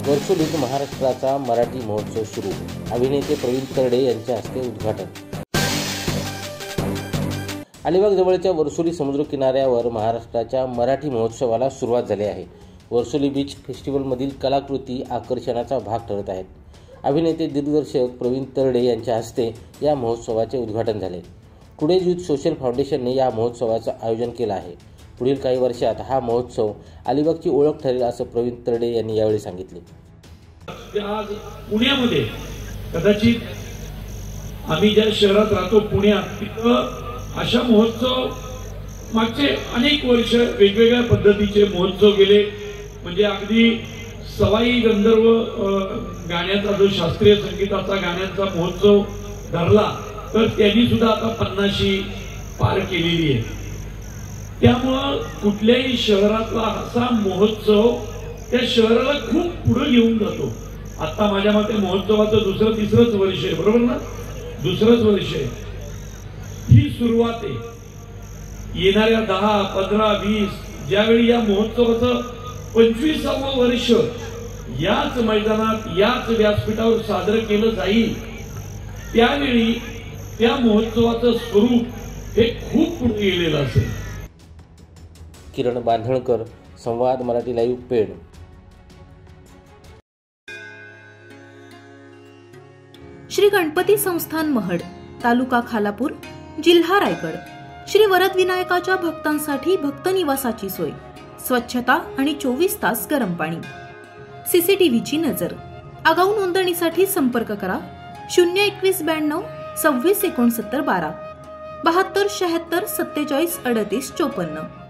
वर्सोलीत महाराष्ट्राचा मराठी महोत्सव सुरू. अभिनेते प्रवीण तरडे यांच्या हस्ते उद्घाटन. अलिबाग जवळच्या वर्सोली समुद्र किनाऱ्यावर महाराष्ट्राच्या मराठी महोत्सवाला सुरुवात झाली आहे. वर्सोली बीच फेस्टिवलमधील कलाकृती आकर्षणाचा भाग ठरत आहेत. अभिनेते दिग्दर्शक प्रवीण तरडे यांच्या हस्ते या महोत्सवाचे उद्घाटन झाले. टुडेज यूथ सोशल फाउंडेशनने या महोत्सवाचं आयोजन केलं आहे. पुढील काही वर्षात हा महोत्सव अलिबागची ओळख ठरेल असं प्रवीण तरडे यांनी यावेळी सांगितले. आज पुण्यामध्ये कदाचित आम्ही ज्या शहरात राहतो पुण्यात, तिथं अशा महोत्सव मागचे अनेक वर्ष वेगवेगळ्या पद्धतीचे महोत्सव गेले. म्हणजे अगदी सवाई गंधर्व गाण्याचा जो शास्त्रीय संगीताचा गाण्यांचा महोत्सव धरला तर त्यांनी सुद्धा आता 50 पार केलेली आहे. त्यामुळं कुठल्याही शहरातला असा महोत्सव त्या शहराला खूप पुढे घेऊन जातो. आता माझ्या मते महोत्सवाचं दुसरं तिसरंच वर्ष आहे, बरोबर ना? दुसरंच वर्ष आहे. ही सुरुवात आहे. येणाऱ्या 10, 15, 20 ज्यावेळी या महोत्सवाचं 25वे वर्ष याच मैदानात याच व्यासपीठावर साजरं केलं जाईल, त्यावेळी त्या महोत्सवाचं स्वरूप हे खूप पुढे गेलेलं असेल. किरण बांधणकर, संवाद मराठी लाईव्ह, पेड. श्री गणपती संस्थान महड, तालुका खालापूर, जिल्हा रायगड. श्री वरद विनायकाच्या भक्तांसाठी भक्त निवासाची सोय, स्वच्छता आणि 24 तास गरम पाणी. सीसीटीव्हीची नजर. आगाऊ नोंदणीसाठी संपर्क करा 02192 26 69 12 72 76 47 38 54.